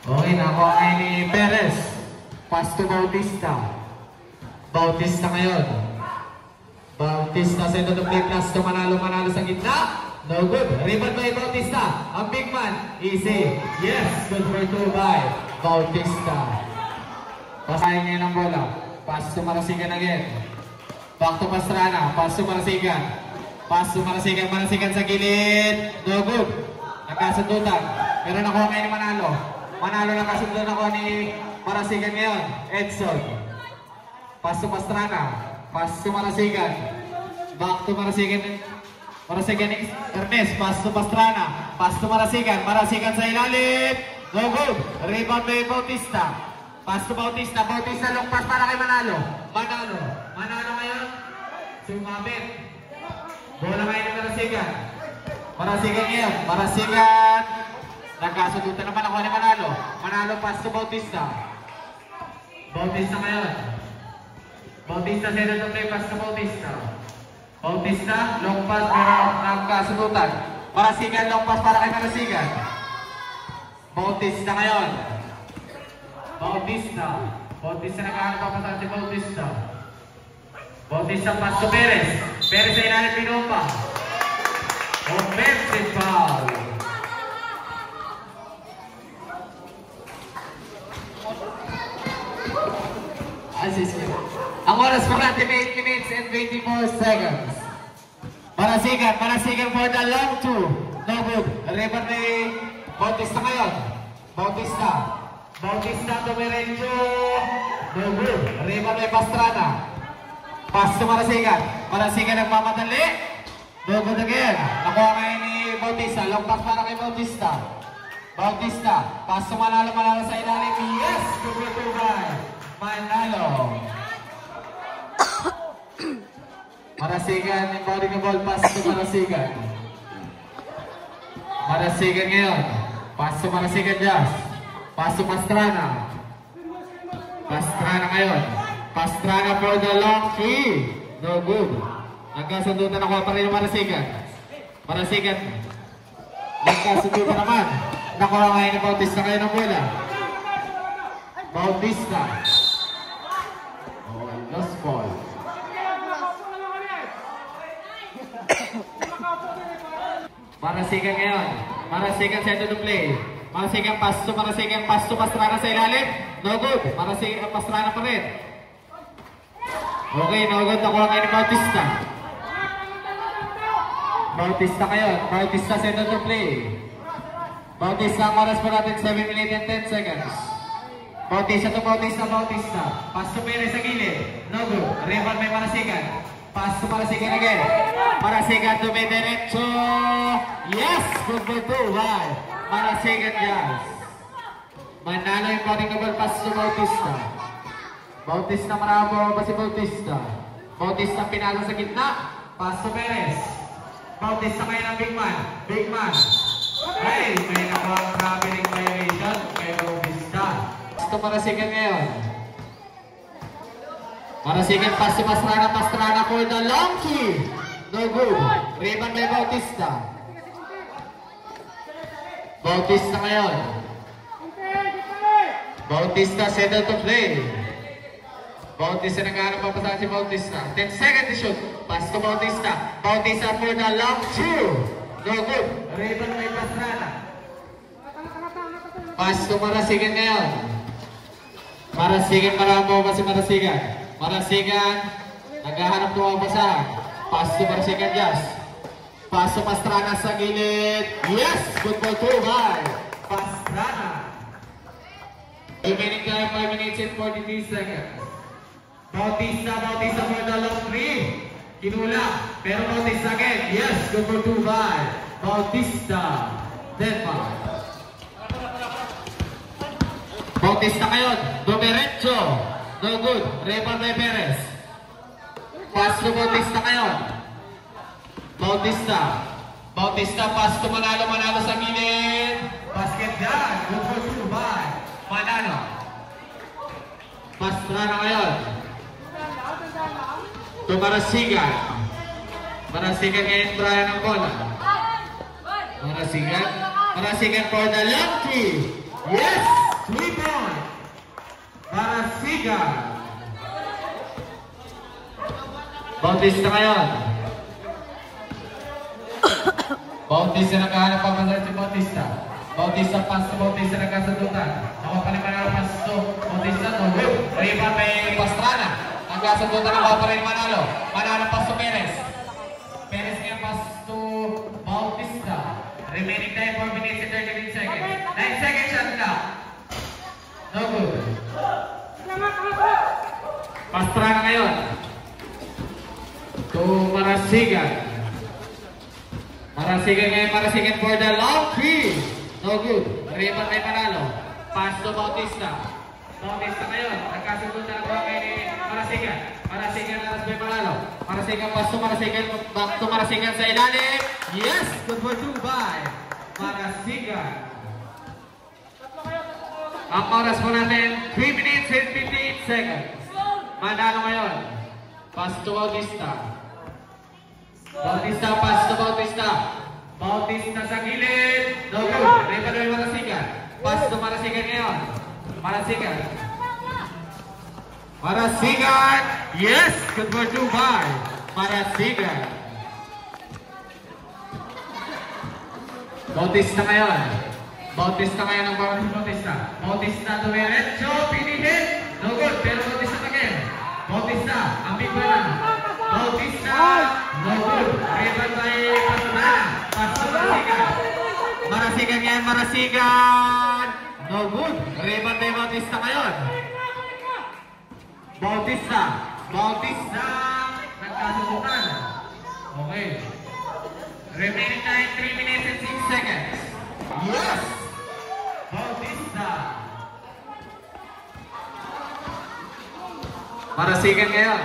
Okay, nakuha kayo ni Perez. Pass to Bautista. Bautista ngayon. Bautista sa ito ng play pass to Manalo sa gitna. No good. Rebound by Bautista. Ang big man. Easy. Yes. Good for 2 by Bautista. Pasahin niya ng bola. Pass to Marasigan again. Back to Pastrana. Pass to Marasigan. Pass to Marasigan. Marasigan sa gilid. No good. Nagkasundutan. Pero nakuha ngayon ni Manalo. Manalo nakasundutan ako ni Marasigan ngayon. Edson. Pass to Pastrana. Pass to Marasigan. Back to Marasigan. Marasigan ni Ernest. Pass to Pastrana. Pass to Marasigan. Marasigan sa ilalim. No good. Rebound by Bautista. Pass to Bautista. Bautista long pass para kay Manalo. Manalo. Manalo ngayon. Sumabit. Bola ngayon ni Marasigan. Marasigan ngayon. Marasigan. Nagkasundutan naman ako ni Manalo. Manalo pass to Bautista. Bautista ngayon. Bautista sa ito play pass to Bautista. Bautista, long pass pero nagkasundutan. Marasigan, long pass para kay Marasigan. Bautista ngayon. Bautista. Bautista nagkahanap pa sa si Bautista. Bautista pass to Perez. Perez sa ilalim pinumpa. Offensive foul. Ang oras po natin 8 minutes and 24 seconds. Marasigan for the long two. No good. Rebound ni Bautista ngayon. Bautista tumirencho. No good. Rebound ni Pastrana. Pass to Marasigan. Marasigan nagmamadali. No good again. Nakuha ngayon ni Bautista. Long pass para kay Bautista. Bautista. Pass to Manalo sa ilalim. Yes! Good to Manalo. Marasigan, embody the ball, pass to Marasigan. Marasigan ngayon. Pass to Marasigan Jazz. Pass to Pastrana. Pastrana ngayon. Pastrana for the long key. No good. Nagkasundutan ako pa rin yung Marasigan. Marasigan. Nagkasundutan naman. Nakuha ngayon ni Bautista ngayon ng bola. Bautista. Lost ball. Marasigan ngayon. Marasigan sa ito to play. Marasigan pass to Pastrana sa ilalim. No good. Marasigan Pastrana pa rin. Okay, no good. Nakuha ngayon ni Bautista. Bautista ngayon. Bautista sa ito to play. Bautista ang oras po natin 7 minutes and 10 seconds. Bautista to Bautista. Pass to Perez sa gilid. No good. Rebound may Marasigan. Pass to Marasigan again. Marasigan to may derecho. Yes! Good for 2. Why? Marasigan Jazz. Manalo yung body double pass to Bautista. Bautista marabo pa si Bautista. Bautista pinalo sa gitna. Pass to Perez. Bautista ngayon ang big man. Hey! May nakuha ang traveling violation kay Bautista. Ito Marasigan ngayon. Marasigan pass to Pastrana for the long key. No good. Rebound by Bautista. Bautista ngayon. Bautista settle to play. Bautista naghahanap pa sa si Bautista. 10 seconds to shoot. Pass to Bautista. Bautista for the long two. No good. Rebound by Pastrana. Pass to Marasigan ngayon. Marasigan maramo pa si Marasigan. Marasigan naghahanap to ang basahan. Pass to Marasigan Jazz. Pass to Pastrana sa gilid. Yes! Good for 2 by Pastrana. Remaining time 5 minutes and 43 seconds. Bautista for the long 3. Kinula. Pero Bautista again. Yes! Good for 2 by Bautista. Denmark. Bautista ngayon. Domerencho. No good. Rebound by Perez. Pass to Bautista ngayon. Bautista pass to Manalo sa gilid. Basket dyan. Good for 2 by Manalo. Pastrana ngayon. To Marasigan. Marasigan ngayon Brian ang bola. Marasigan for the long key. Yes! 3 point. Marasigan. Bautista ngayon. Bautista naghahanap pa man si Bautista. Bautista pass to Bautista nagkasadutan. Ako pa naman ang pass to Bautista to. Rebound may Pastrana. Nagkasadutan ng bawat pa rin Manalo. Manalo pass to Perez. Perez ngayon pass to Bautista. Remaining time 4 minutes and 39 seconds. 9 seconds shot clock. No good. Pastrana ngayon. To Marasigan. Marasigan ngayon, Marasigan for the long three. No good. Rebound may Manalo. Pass to Bautista. Bautista ngayon. Nagkasunod na ang bagay ni Marasigan. Marasigan na may Manalo. Marasigan pass to Marasigan. Back to Marasigan sa ilalim. Yes! Good for 2 by Marasigan. Ang oras po natin, 3 minutes and 58 seconds. Manalo ngayon. Pass to Bautista. Bautista, pass to Bautista. Bautista sa gilid. No good. Rebound may Marasigan. Pass to Marasigan ngayon. Marasigan. Marasigan. Yes! Good for 2 by Marasigan. Bautista ngayon. Bautista ngayon ang bawat si Bautista. Bautista to Merecho. Pinihit. No good. Pero Bautista again. Bautista. Ang big one na. Bautista. No good. Rebound by Pastrana. Pass to Marasigan. Marasigan ngayon. Marasigan. No good. Rebound by Bautista ngayon. Bautista. Bautista. Nagkasubukan. Okay. Remaining time 3 minutes and 6 seconds. Yes! Bautista. Marasigan ngayon.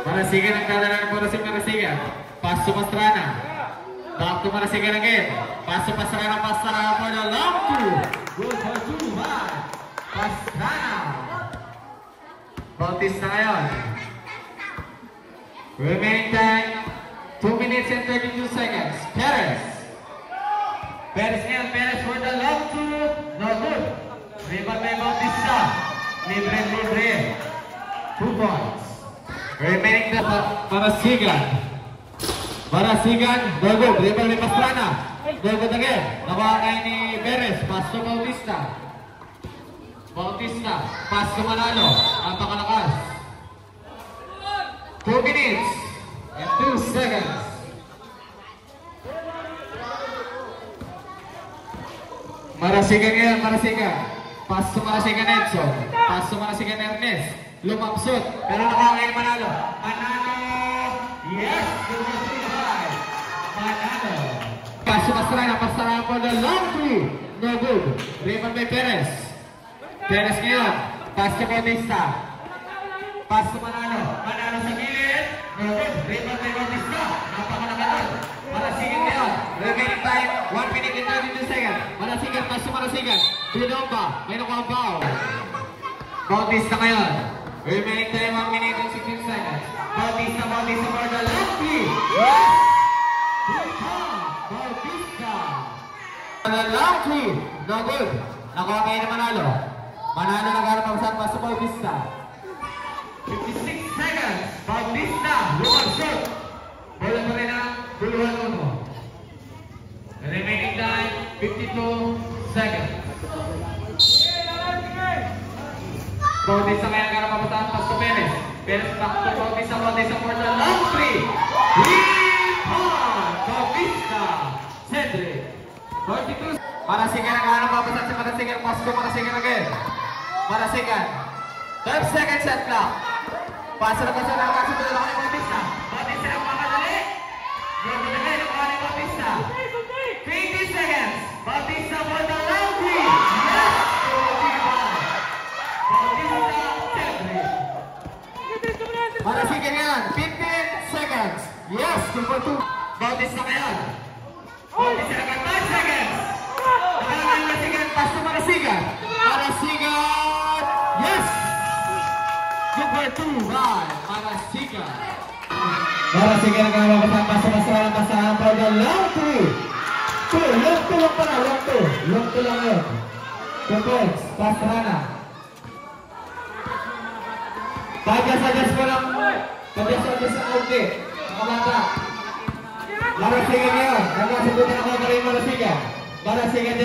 Marasigan ang kadala ng puro si Marasigan. Pass to Pastrana. Back to Marasigan again. Pass to Pastrana. Pastrana for the long two. Good for 2 by Pastrana. Bautista ngayon. Remaining time 2 minutes and 32 seconds. Perez. Perez ngayon. Perez for the long two. No good. Rebound by Bautista. Libre. 2 points. Remaining time Marasigan. Marasigan. No good. Rebound by Pastrana. No good again. Nakuha kayo ni Perez. Pass to Bautista. Bautista. Pass to Manalo. Ang pakalakas. 2 minutes and 2 seconds. Marasigan ngayon, Marasigan. Pass to Marasigan Edson. Pass to Marasigan Ernest. Lumamsot. Pero nakuha ngayon Manalo. Manalo. Yes! Good for 3 by Manalo. Pass to Pastrana. Pastrana for the long three. No good. Rebound by Perez. Perez ngayon. Pass to Bautista. Pass to Manalo. Manalo sa gilid. No good. Rebound by Bautista. Napakalakad. Marasigan ngayon. Remaining time 1 minute and 32 seconds. Marasigan. Pass to Marasigan. Binomba. May nakuha foul. Bautista ngayon. Remaining time 1 minute and 16 seconds. Bautista for the long three. Yes! Bautista. The long three. No good. Nakuha kayo na Manalo. Manalo nagharap ang saan. Pass to Bautista. 56 seconds. Bautista. Luwag shot. Bola pa rin ang duluhan mo. Remaining time 52 seconds. Bautista kaya nagharap ang saan. Pass to Perez. Perez back to Bautista. Bautista for the long three. Rebound. Bautista. Cedric. 42. Marasigan nagharap ang saan si Marasigan. Pass to Marasigan again. Marasigan. 12 seconds shot clock. Pasa na kasunod ako ni Bautista. Bautista ang makadali. Bago na ngayon ako ni Bautista. 20 seconds. Bautista for the long three. Yes! Bautista, Cedric. Marasigan yan. 15 seconds. Yes! 2 for 2. Bautista ngayon. Bautista naman 5 seconds. Nakalang Marasigan. Pass to Marasigan. Marasigan. Yes! Good for 2 by Marasigan. Marasigan ang nagkakaroon pasahan for the long two. Long two lang pala, long two lang yun. 2 points. Pastrana. Padyas-adyas ko lang. Padyas-adyas ang outlet. Makamata. Marasigan ngayon. Nagkasubutan ako na rin Marasigan. Marasigan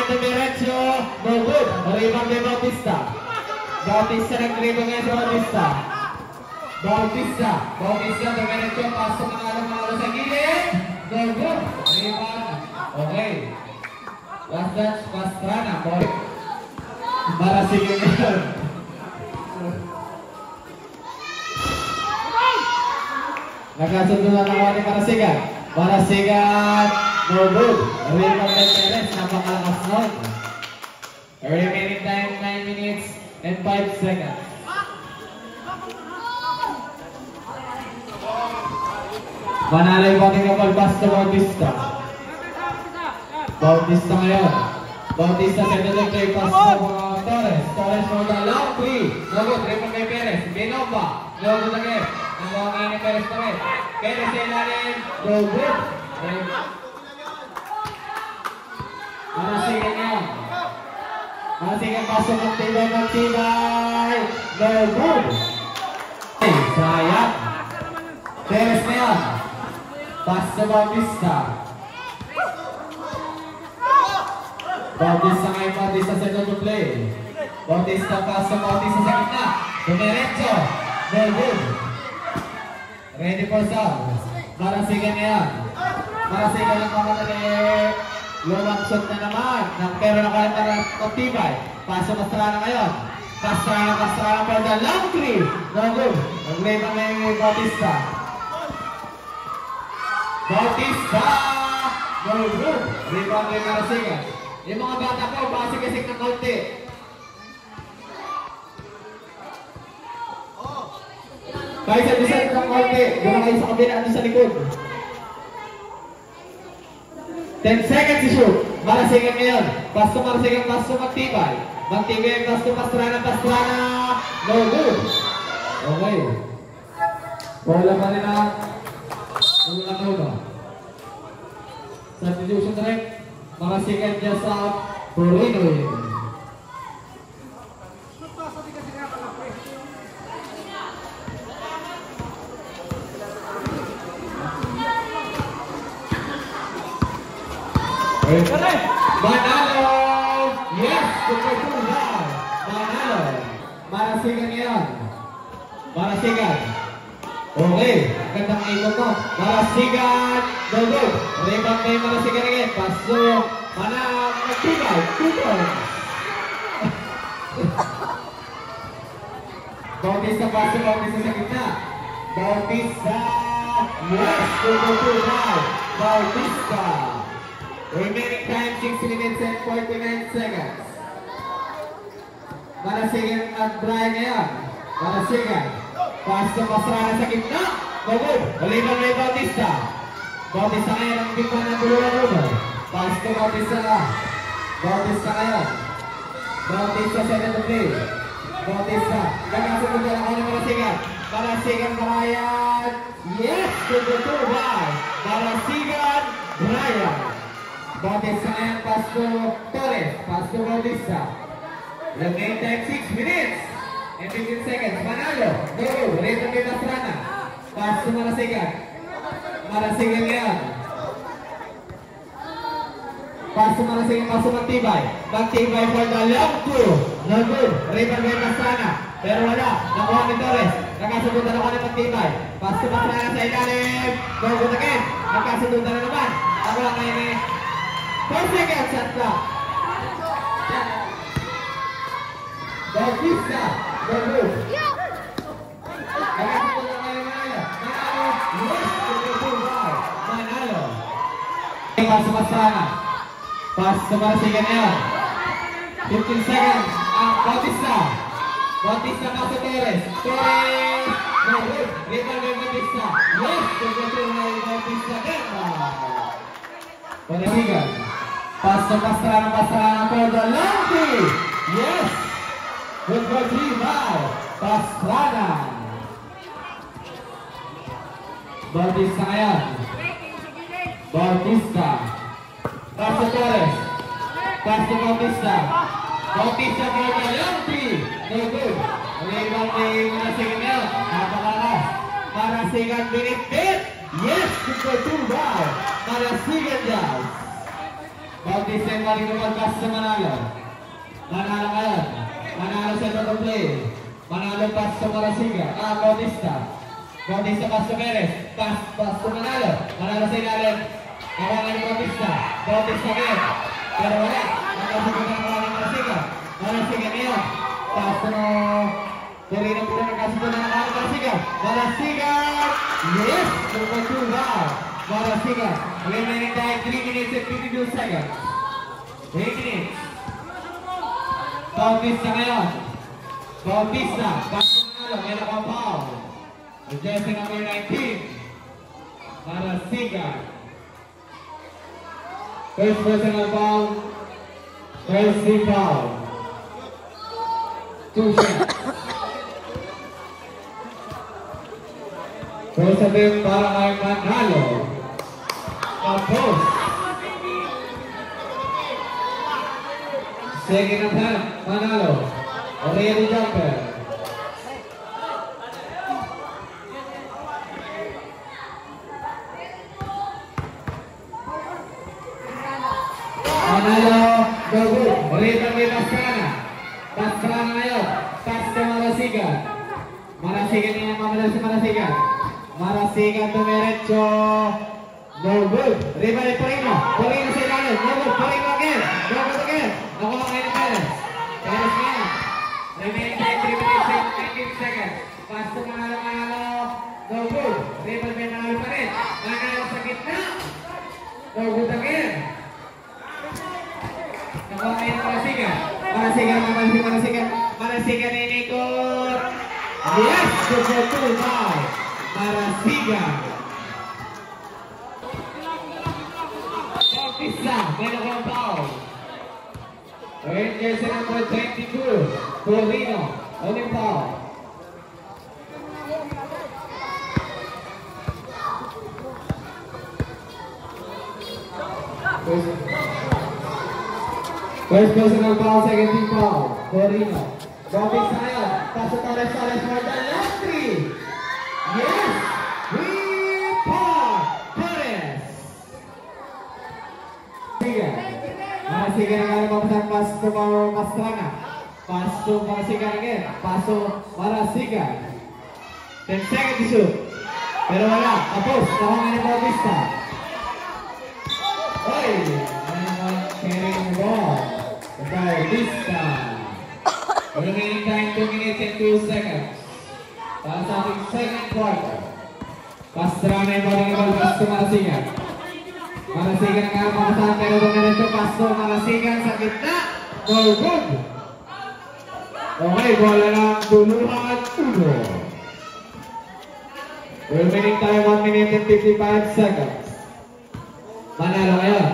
na Mirencio. No good. Rebound ni Bautista. Bautista nag-rebound ngayon sa Bautista. Bautista na Mirencio. Pasok ng alam-alam sa gilid. No good. Rebound. Okay. Last dance. Pastrana. Marasigan ngayon. Nagkasundo na nakuha ni Marasigan. Marasigan, no good. Rebound by Perez, napakalakas nun. Remaining time, 9 minutes and 5 seconds. Manalo yung bating kapal pass to Bautista. Bautista ngayon. Bautista center the play pass to Torres. Torres for the long 3. No good, rebound by Perez. Binova, no good again. Nangawangin ni Perez pa rin. Perez sa ilalim. No good. Marasigan yan. Marasigan pasok ng tibay. No good. Sayang. Perez na yan. Pass sa Bautista. Bautista ngayon. Bautista sa to play. Bautista pass sa Bautista sa gitna. Dumiretso. No good. Ready for some. Marasigan yan. Marasigan ng mga lumang shot na naman. Pero nakalita ng Tibay. Pasok Pastrana ngayon. Pastrana for the long 3. No good. Nag-rebound na yung Bautista. No good. Rebound na yung Marasigan. Yung mga bata ko, basik-asik ng kaunti. Kahit sa design ng konti, doon kayo sa kabila doon sa likod. 10 seconds to shoot. Marasigan ngayon. Pasto Marasigan, pasto Magtibay. Magtibay, pasto Pastrana. No good. Okay. Wala pa rin na. Wala na. Substitution direct. Marasigan dyan sa Purino. Manalo! Yes! Manalo! Marasigan yan. Marasigan. Okay. Gandang ikot mo. Marasigan. No good. Rebound na yung Marasigan again. Paso. Magtibay. 2 points. Bautista paso. Bautista sa gitna. Bautista. Yes! 2 now. Bautista. Remaining time 6 minutes and 49 seconds. Marasigan at Brian ngayon. Marasigan. Pass to Pastrana sa gitna. No good. Rebound na yung Bautista. Bautista ngayon ang bigman ng bulungan. Pass to Bautista. Bautista ngayon. Bautista sa the play. Bautista. Nagkasunod na ako ng Marasigan. Marasigan Brian. Yes! 2-2 by Marasigan Brian. Bautista ngayon, pass to Torres, pass to Bautista. Remaining time 6 minutes and 15 seconds. Manalo, no, rito kay Pastrana. Pass to Marasigan. Marasigan ngayon. Pass to Marasigan, pass to Magtibay. Magtibay for the long 2. No good, rito kay Pastrana. Pero wala, nakuha ni Torres. Nagkasundutan ako ni Magtibay. Pass to Pastrana sa ilalim. No good again. Nagkasundutan na naman. Ako lang ngayon eh. 4 seconds at clock. Bautista. No good. Nagkasunod na kayo Manalo. Manalo. Pass to Pastrana. Pass to Marasigan ngayon. 15 seconds. Bautista. Bautista pass to Torres. Torres. No good. Rebound by Bautista. Yes. Bautista. Marasigan. Pass to Pastrana for the long 3. Yes. Good for 3 by Pastrana. Bautista ngayon. Bautista. Pass to Torres. Pass to Bautista. Bautista for the long three. No good. Rebound ni Marasigan ngayon. Napakalas. Marasigan binit-bit. Yes! 2-2 by Marasigan Jazz. Bautista yung balik naman pass sa Manalo. Manalo ngayon. Manalo sa double play. Manalo pass sa Marasigan. Bautista. Bautista pass sa Perez. Pass sa Manalo. Manalo sa ilalim. Kawangan ni Bautista. Bautista ngayon. Pero wala. Nakasigan ang mga Marasigan. Marasigan ngayon. Pass na Torino pula nakasigan na mga Marasigan. Marasigan! Yes! 2-2 by Marasigan. Remaining time 3 minutes and 52 seconds. 3 minutes. Bautista ngayon. Bautista. Pass na Manalo. May nakapaw. Jersey number 19. Marasigan. First personal foul. First free foul. 2 shots. First attempt para kay Manalo. Tapos. Second attempt, Manalo. Oriented jumper. Manalo, go good. Rebound kay Pastrana. Pastrana ngayon. Pass sa Marasigan. Marasigan niya mamadal si Marasigan. Marasigan dumiretso. No good. Rebound ni Torino. Torino sa ilalim. No good. Torino again. No good again. Nakuha kayo ni Perez. Perez ngayon. Remaining time 3 minutes and 19 seconds. Pass to Manalo. No good. Rebound may Manalo pa rin. Manalo sa gitna. No good again. Nakuha kayo ni Marasigan. Marasigan ni Nicor. Yes! 2-2 by Marasigan. Bautista, may nakang foul. Rangers number 22, Torino, only foul. First personal foul, second team foul. Torino. Bautista ngayon. Paso Torres for the last three. Yes! Torres. Marasigan ang alam papasan. Paso Pastrana. Paso Marasigan again. Paso Marasigan. 10 seconds to shoot. Pero wala. Tapos. Nakuha ni Bautista. Oy! Carrying the ball. Bautista. Remaining time 2 minutes and 2 seconds. Para sa ating second quarter. Pastrana yung balik ng ball. Paso Marasigan. Marasigan ang alam papasan. Pero dumiretso Paso Marasigan sa gitna. No good. Okay, bola ng duluhan. Remaining time 1 minute and 55 seconds. Manalo ngayon.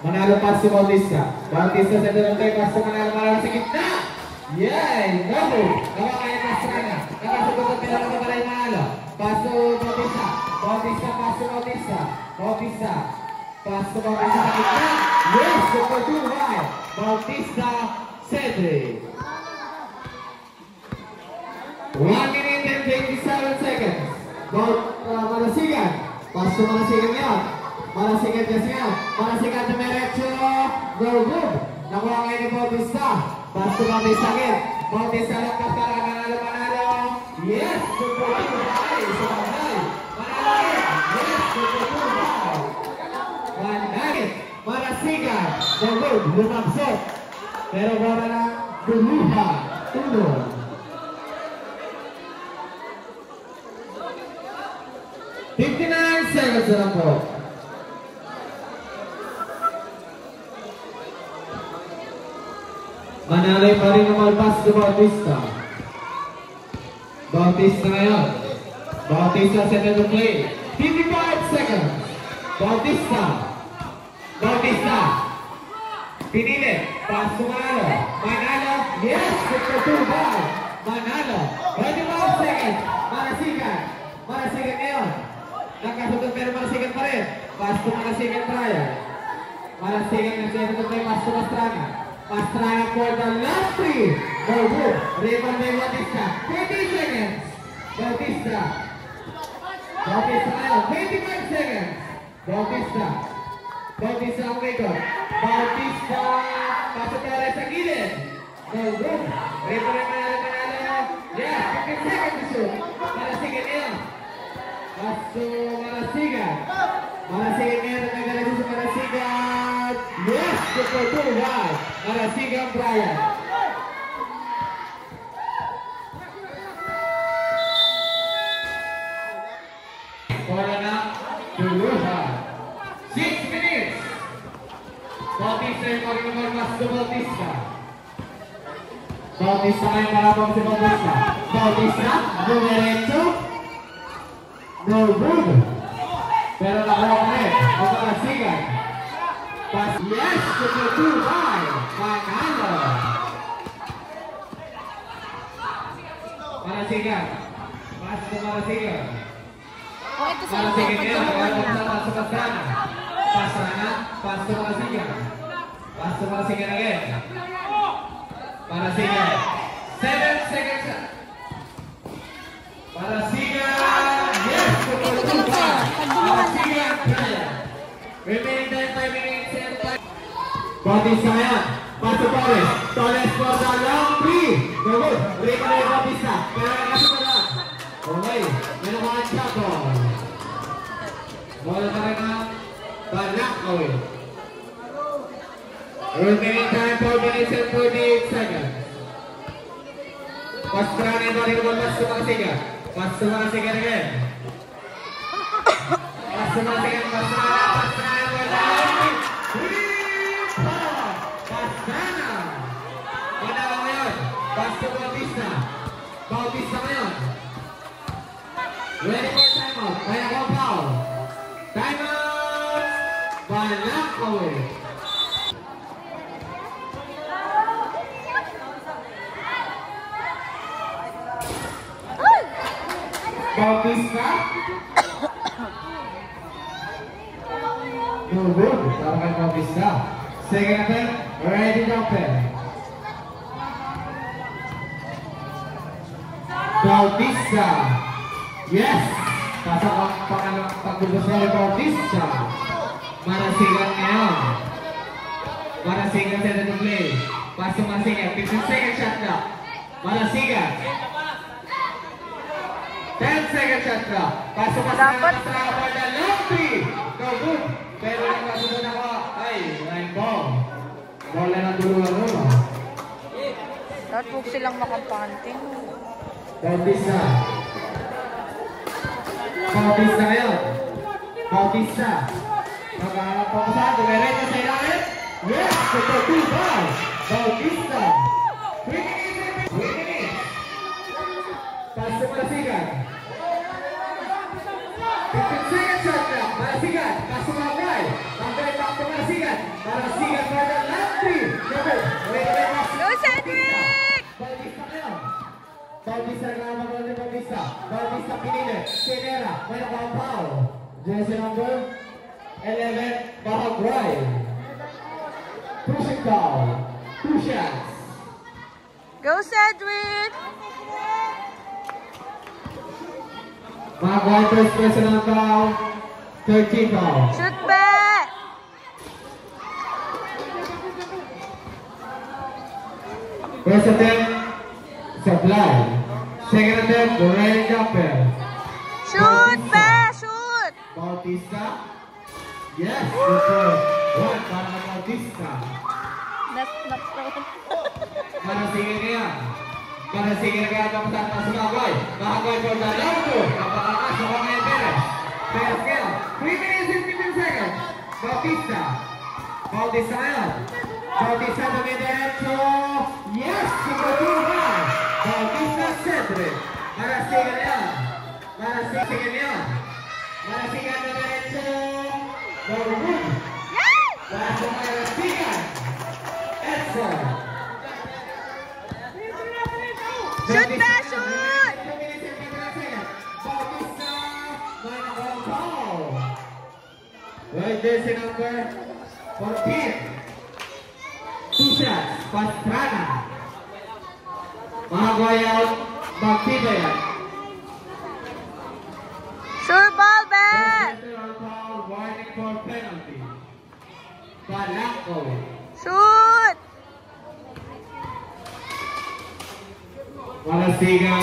Manalo Paso Bautista. Bautista sa dalawang Paso Manalo sa gitna. Yay! Double! Gawa kayo Pastrana. Nakasugot ang pinakabalay Manalo. Paso Bautista. Bautista, Paso Bautista. Bautista. Paso Bautista sa gitna. Yes! 2-2 by Bautista Cedric. 1 minute and 27 seconds. Marasigan. Paso Marasigan ngayon. Marasigan kasi ngayon. Marasigan dumiretso. No good. Nakuha kayo ni Bautista. Paso Bautista again. Bautista lakas para Manalo. Yes! 2-2 by Sabagay. Manalo again. Yes! 2-2 by Manalo. Marasigan. No good. Lumabsot. Pero bola na duluha. Tulo. 59 seconds na po. Manalay pa rin ang malpas sa Bautista. Bautista ngayon. Bautista set to play. 55 seconds. Bautista. Bautista. Pinili. Pass to Manalo. Manalo. Yes! 2-2 by Manalo. 25 seconds. Marasigan. Marasigan ngayon. Nakasutot pero Marasigan pa rin. Pass to Marasigan trial. Marasigan ng center to play pass to Pastrana. Pastrana for the last three. No good. Rebound by Bautista. 20 seconds. Bautista. Bautista ngayon. 25 seconds. Bautista. Bautista ang record. Bautista. Pasok na sa gilid. No good. Rebound by Manalo. Yes, 15 seconds to shoot. Marasigan ngayon. Paso Marasigan. Marasigan ngayon. Nagagalit sa Marasigan. Yes, good for 2. Wow. Marasigan Brian. Corona Duluha. 6 minutes. Bautista yung mag-inormas sa Bautista. Bautista ngayon marapang si Bautista. Bautista, dumiretso. No good. Pero nakuha ko rin. Ang Marasigan. Pass, yes, to the 2 by Manalo. Marasigan. Pass to Marasigan. Oh, ito sa Marasigan ito. ngayon. Pass to Pastrana. Pastrana. Pass to Marasigan. Pass to Marasigan again. Marasigan. 7 seconds. Marasigan. Yes, to the 2 by Marasigan. Remaining time 5 minutes and 5. Bautista ngayon. Pass to Torres. Torres for the long 3. No good. Break na yung Bautista. Pero nakasok na. Okay. Menakuha ang shot ball. Bola na rin ang Balakawin. Remaining time 4 minutes and 48 seconds. Pastrana yung balik ball. Pass to Marasigan. Pass to Marasigan again. Pass to Marasigan. Pastrana. Pastrana. Pastrana. Manalo ngayon. Pass to Bautista. Bautista ngayon. Ready for timeout. Kaya ko foul. Timeout. Balakawin. Bautista. No good. Para kay Bautista. Second attempt. Ready jumper. Bautista. Yes. Pasok ang pangalang pagbubukas ni Bautista. Marasigan ngayon. Marasigan sa the play. Pasok Marasigan. 15 second shot clock. Marasigan. 10 second shot clock. Pasok Marasigan sa the long 3. No good. Pero nagkasunod ako. Ay, line ball. Bola ng duluan-duluan. Dapat huwag silang makapanting. Bautista. Bautista ngayon. Bautista. Maghanap po sa dumiretso sa ilalim. Yes! Super 2 ball. Bautista. 3 minutes. Pass to Marasigan. 15 seconds shot clock. Marasigan. Pass to Mangay. Mangay back to Marasigan. Marasigan for the last 3. Go, Cedric! Bautista ngayon. Bautista nagkakaroon ni Bautista. Bautista pinili. Sinera. May nakapaw. Jersey number 11. Bahagway. Pushing down. 2 shots. Go, Cedric! Bahagway first personal foul. 13 foul. Shoot back! First attempt. Supply. Second attempt. Rain jumper. Shoot back! Shoot! Bautista. Yes. Good for 1 para kay Bautista. Marasigan niya. Marasigan kaya ang pasang sa Bahagway. Bahagway for the long 2. Napakakas sa mga Perez. Perez kaya. 3 minutes and 15 seconds. Bautista. Bautista ngayon. Bautista dumidiretso. Yes! Super 2 ball. Bautista Cedric. Marasigan yan. Marasigan yan. Marasigan dumidiretso. No good. Para sa Marasigan. Edson. Shoot back! Shoot! Bautista. May nakaw foul. Right, jersey number 14. 2 shots. Pastrana. Magayaw. Magtibayan. Sure ball, Ben. Warning for penalty. Balangko. Shoot. Marasiga.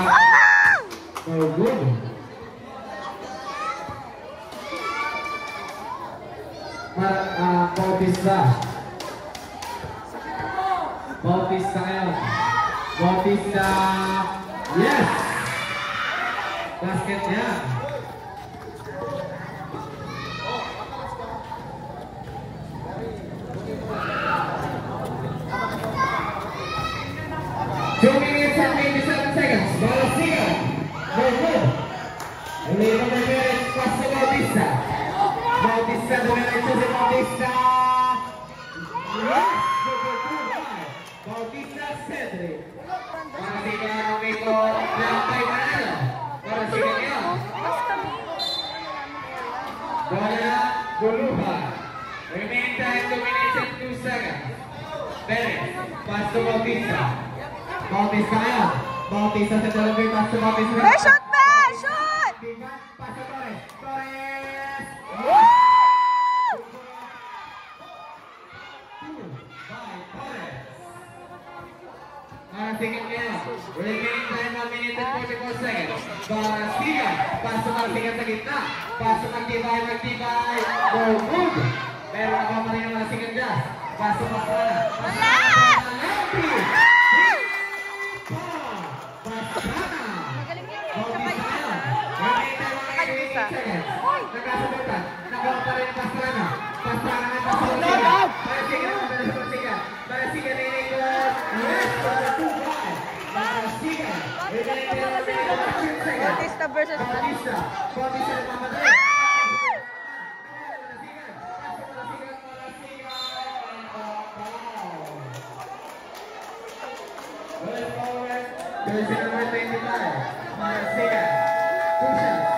Ah! No good. Bautista. Bautista ngayon. Bautista. Yes! Basket niya. Two minutes and 87 seconds. Balasiga. No good. Lima na minutes. Pas sa Bautista. Bautista, dumiretso si Bautista. Yes! Bautista Cedric. Balasiga ang ito. Lantay Manalo. Balasiga niya. Bola, Guluhan. Remain time 2 minutes and 2 seconds. Perez. Pass to Bautista. Bautista ngayon. Bautista sa dalawang pass to Bautista. Ben, shoot, Ben. Shoot. Pass to Torres. Torres. Woo! Marasigan niya. Remaining time 1 minute and 44 seconds. Marasigan. Pass to Marasigan sa gitna. Pass to Magtibay. Magtibay. No good. Pero nakuha pa rin yung Marasigan dyan. Pass to Pastrana. Pastrana. Nagkasabutan. Nakuha pa rin Pastrana. Pastrana na Pastrana. Marasigan. Marasigan. Marasigan na inikot. Yes! Para 2-5. Marasigan. Bautista versus Bautista. Bautista na mamadali. Jersey number 25. Marasigan. 2 shots.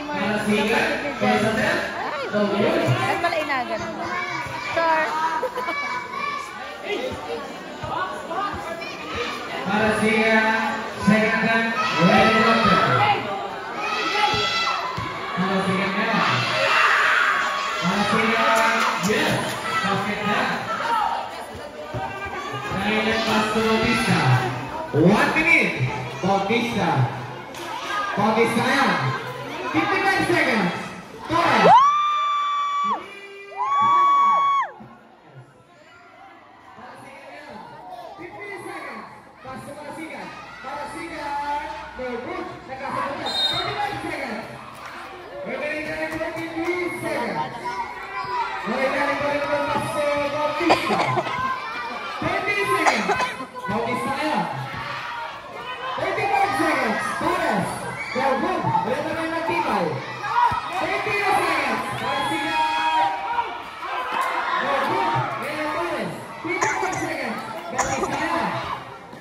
Marasigan. First attempt. No good. Ay, pala inagan. Sure. Marasigan. Second attempt. Ready to go. Marasigan nga. Marasigan. Yes. Basket na. Silent pass to Bautista. 1 minute. Bautista. Bautista yan. 55 seconds. Torres.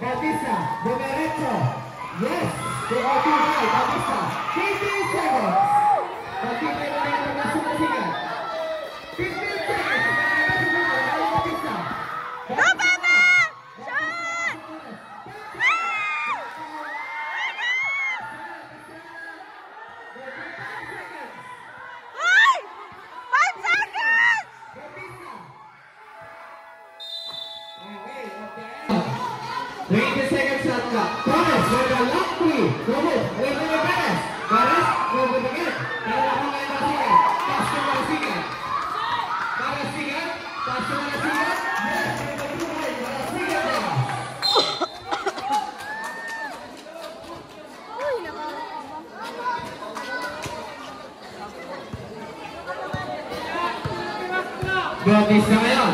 Bautista, Bomerecho. Yes, they are too high. Bautista, 15 seconds. Bautista na rin ang nasumasingan. 15 seconds. Bautista. Go, Bebe! Shoot! Ay! 5 seconds! 20 seconds shot clock. Torres with a long three. Go move. Wait for the Perez. Perez, go move again. Kaya ako ngayon Marasigan. Pass to Marasigan. Marasigan. Pass to Marasigan. Yes, Marasigan na. Bautista ngayon.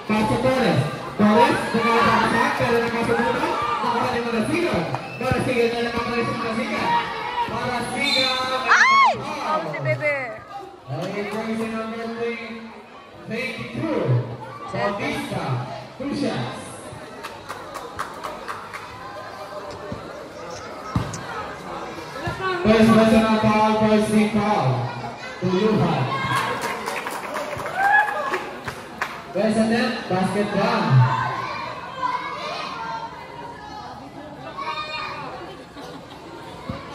Pass to Torres. Torres, nakakasaksak, pero nakasabutan. Nakuha ni Marasigan. Marasigan na lang ang Marasigan. Marasigan. Ay! Oh, si Bebe. Okay, jersey number 22. Bautista. 2 shots. First personal foul, first team foul. Tuluhan. First attempt, basket run.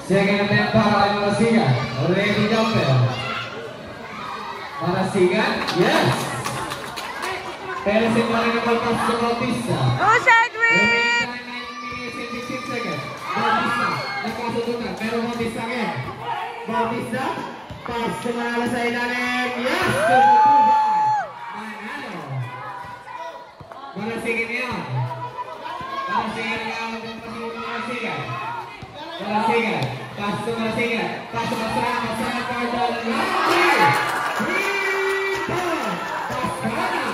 Second attempt para kay Marasigan. Ready jumper. Marasigan, yes! Pero si Marino Palpas sa Bautista. Go, Cedric! Remaining time 9 minutes and 15 seconds. Bautista, nagkasutukan. Pero Bautista again. Bautista, pass to Manalo sa ilalim. Yes! Manalo. Marasigan yan. Marasigan yan. Marasigan. Marasigan. Pass to Marasigan. Pass to Masarang. Masarang for the line. 3-point. Pasana.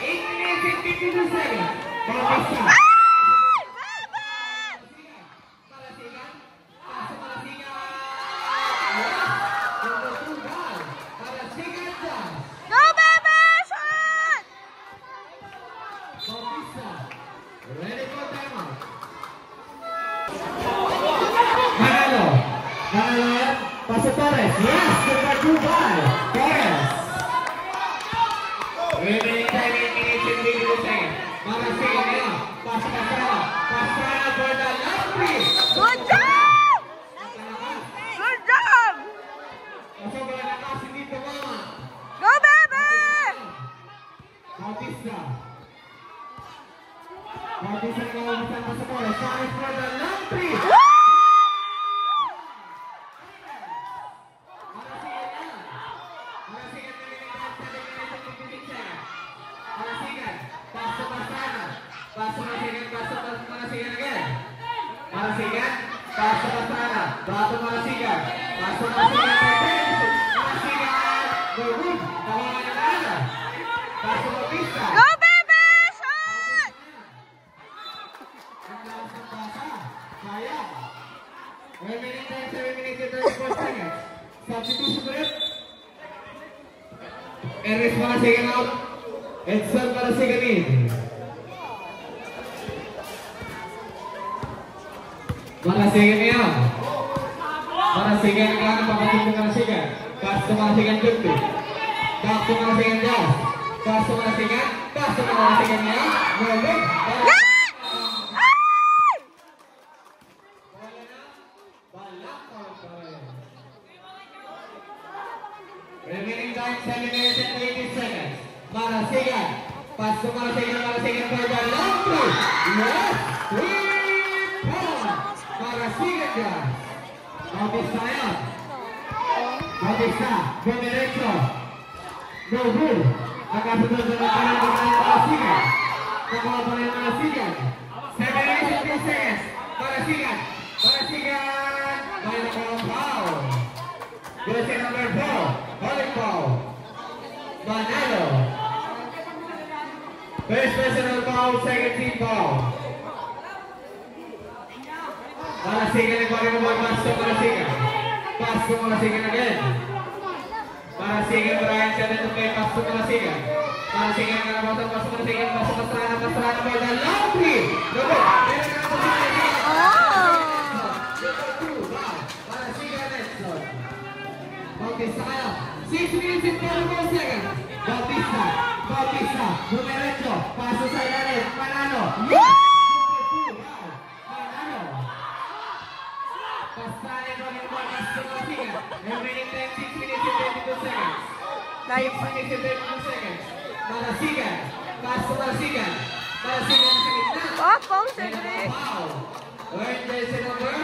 8 minutes and 52 seconds. Bautista. Marasigan. Pass to Marasigan. Marasigan does. Go, Bebe! Shot! Bautista. Ready for timeout. Manalo. Manalo. Pass to Torres. Yes, number 2 by Torres. Remaining time 8 minutes and 52 seconds. Marasigan na. Pass to Pasana. Pasana for the last three. Good job! Good job! Sobrang lakas, hindi tumama. Go, Bebe! Bautista. Bautista na kawasan pa sa Torres. Torres for the long three. Woo! Marasigan na. Marasigan na rin ang 7 minutes and 56 seconds. Marasigan. Pass to Pasana. Pass to Marasigan. Pass to Marasigan again. Marasigan. Pass to Pasana. Pass to Marasigan. Pass to Marasigan. Marasigan. The root. Tawagan na nada. Pass to Bautista. Go, Bebe! Shot! Ang lakas ng pasa. Sayang. Remaining time 7 minutes and 34 seconds. Substitution ulit. Eris Marasigan out. Edson Marasigan in. Marasigan niya. Marasigan ka na papatid ng Marasigan. Pass to Marasigan 50. Back to Marasigan Jazz. Pass to Marasigan. Pass to Marasigan niya. Moving. Remaining time 7 minutes and 80 seconds. Marasigan. Pass to Marasigan. Marasigan for the long three. Yes! 3-point. Marasigan Jazz. Bautista yan. Bautista. Bumiretso. No good. Nakasunod na kanan ng Marasigan. Nakuha pa rin Marasigan. 7 minutes and 10 seconds. Marasigan. Marasigan. May nakuha foul. Jersey number 4. Holding foul. Manalo. First personal foul, second team foul. Marasigan and Marino pass to Marasigan. Pass to Marasigan again. Marasigan Brian siya to play pass to Marasigan. Marasigan na naman pass to Marasigan. Pass to Pastrana for the long three. Look at Marasigan Edson. Bautista kaya. 6 minutes and 44 seconds. Bautista. Bautista. Bumiretso. Paso sa ilalim. Manalo. Yes! Manalo. Pastrana and Marino pass to Marasigan. Remaining time 6 minutes and 22 seconds. 6 minutes and 22 seconds. Marasigan. Pass to Marasigan. Marasigan sa gitna. Foul, Cedric! Foul. Earned jersey number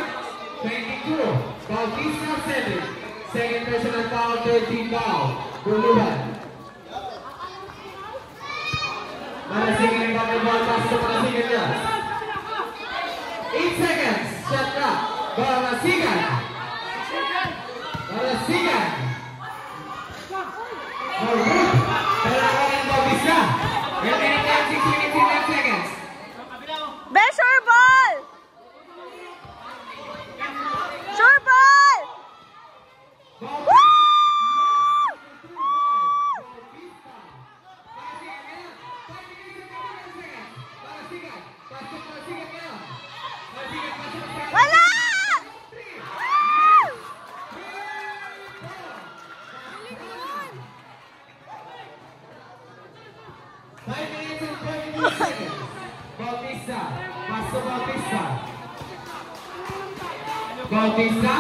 22. Bautista Cedric. Second personal foul, 13 foul. Buluhan. Marasigan ang ball pass to Marasigan niya. 8 seconds. Shot clock. Marasigan. Marasigan. Good. Dalawa ng Bautista. Remaining time 6 minutes and 10 seconds. Be, sure ball! Sure ball! Woo! Wala! 5 minutes and 22 seconds. Bautista. Pass to Bautista. Bautista.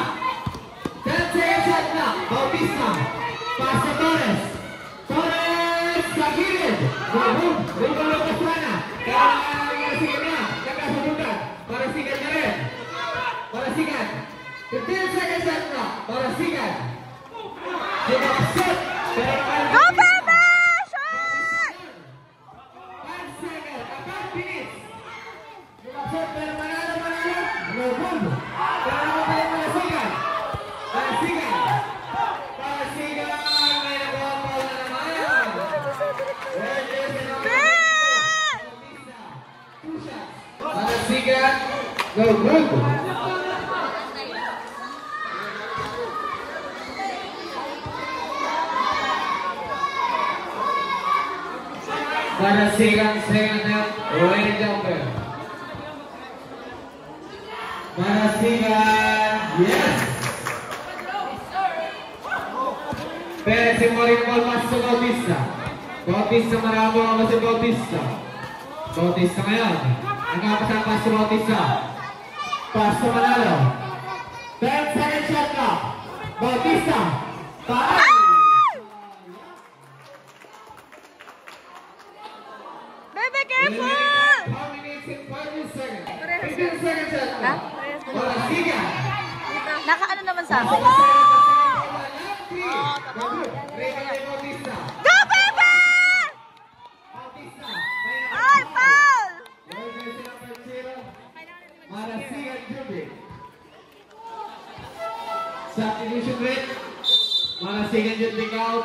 10 seconds shot clock. Bautista. Pass to Torres. Torres sa gilid. Rumbo Lucas Rana. Kailangan namin sigan niya. Nakasabutan. Para sigan na rin. Para sigan. 15 seconds shot clock. Para sigan. Sinapsot. Go, Bebe! Shot! 5 seconds. 5 minutes. Sinapsot. Pero manalo. Rumbo. Pero naman tayo para sigan. Para sigan. Para sigan. May nagawa pa na naman. Para sigan. Go, Rumbo. Para sigan Roy Jumper. Para sigan, yes. Perez yung maring ball pass to Bautista. Bautista marami ako si Bautista. Bautista ngayon. Nagkapasang pass to Bautista. Pass to Manalo. 10 seconds shot clock. Bautista. Pass. Bebe, careful! 4 minutes and 40 seconds. 15 seconds shot clock. Para sigan. Nakaano naman sa akin? Go, Bebe! Ay, foul! Substitution rate. Marasigan yung take out.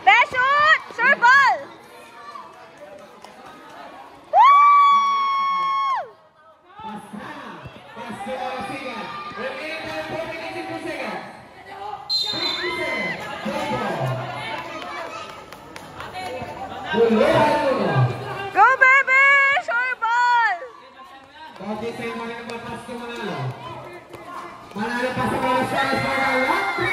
Be, shoot! Sure ball! Go, Bebe! Sure ball! Bautista yung mga nagpapas ko Manalo. Manalo pa sa mga stars para 1-3.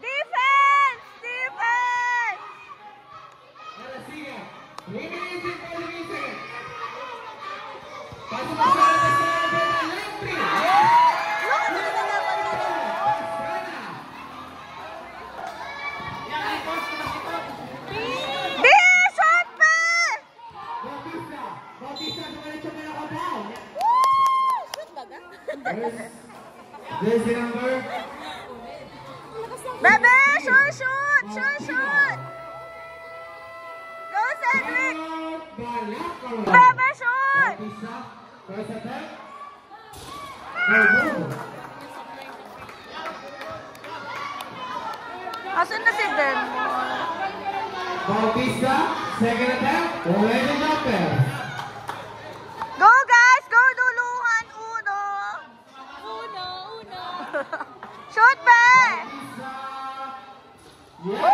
Defense! Defense! Marasigan. 3 minutes and 43 seconds. Pasok pa sa alas para 1-3. Be, shot, Be! Bautista, sumalit siya pala ka down. Shoot baga? Jersey number. Bebe, sure shoot! Sure shoot! Go, Cedric! Bebe, shoot! Bautista, first attack. Go, go. Asan na si Demon? Bautista, second attempt, ready jumper. Go guys! Go duluhan! Uno! Uno! Shoot be! Yes!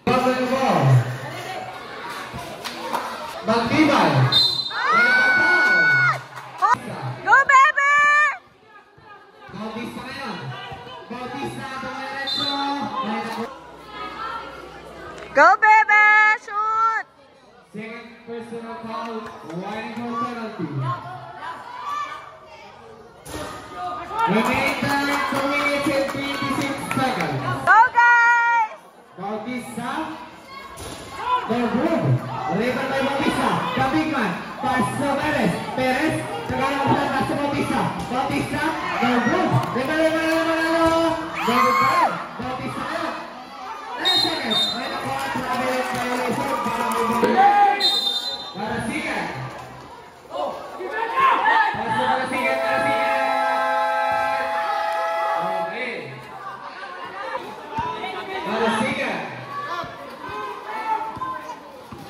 Bubble the ball. Magtibay. Go baby! Bautista na yun. Bautista, dumiretso. Go baby! Shoot! Second personal foul, winding goal penalty. Remaining time 2 minutes and 26 seconds. Go guys! Bautista. The room. River by Bautista. The big man. Pass to Perez. Perez. Tagalog sa pass to Bautista. Bautista. The room. River. Bautista na yun. 10 seconds. May nakuha at traveling violation para may ball. Marasigan. Pass to Marasigan. Okay. Marasigan.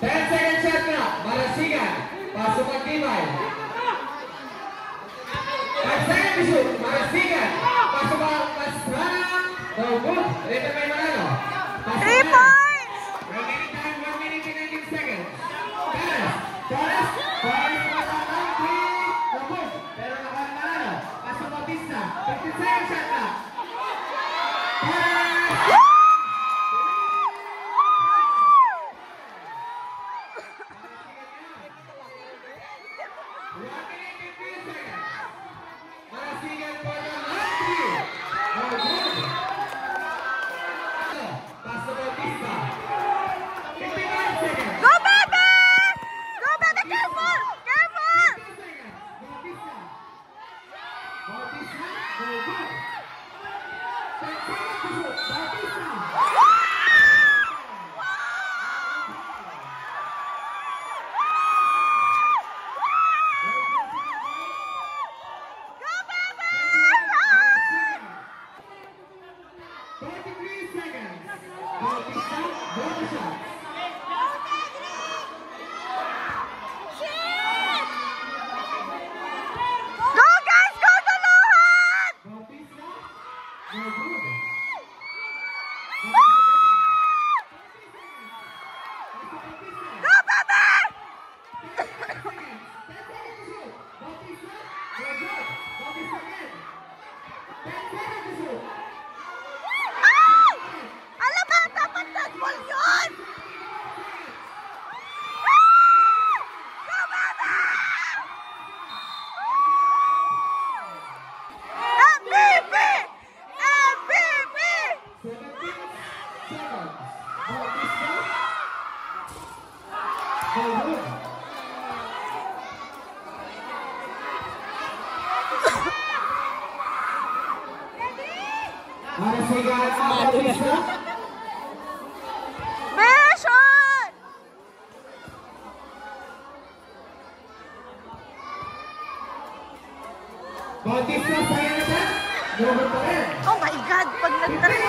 10 seconds shot clock. Marasigan. Pasok ang Tibay. 5 seconds to shoot. Marasigan. Pasok ang Pastrana. No good. Rito may manalo. 3 points! Remaining time 1 minute and 19 seconds. Torres. Pasok 3. No good. Pero nakuha ang manalo. Pasok Bautista. 15 seconds shot clock. Torres. Marasigan for the last 3. No good. Pass to Bautista. 59 seconds. Go baby! Go baby! Careful! Careful! Bautista. Bautista. No good. 10 seconds to shoot. Bautista. Go baby! 33 seconds. Bautista. Both the shots. Go guys! Go duluhan! Bautista. No good. Go baby! Ay! Alam ba, dapat nag-ball yun! Ah! Go baby! MVP! MVP! 17 seconds. Bautista. No good. Marasigan. Bautista. Mission! Bautista, sayang na. No good pa rin. Oh my God! Pag nag-try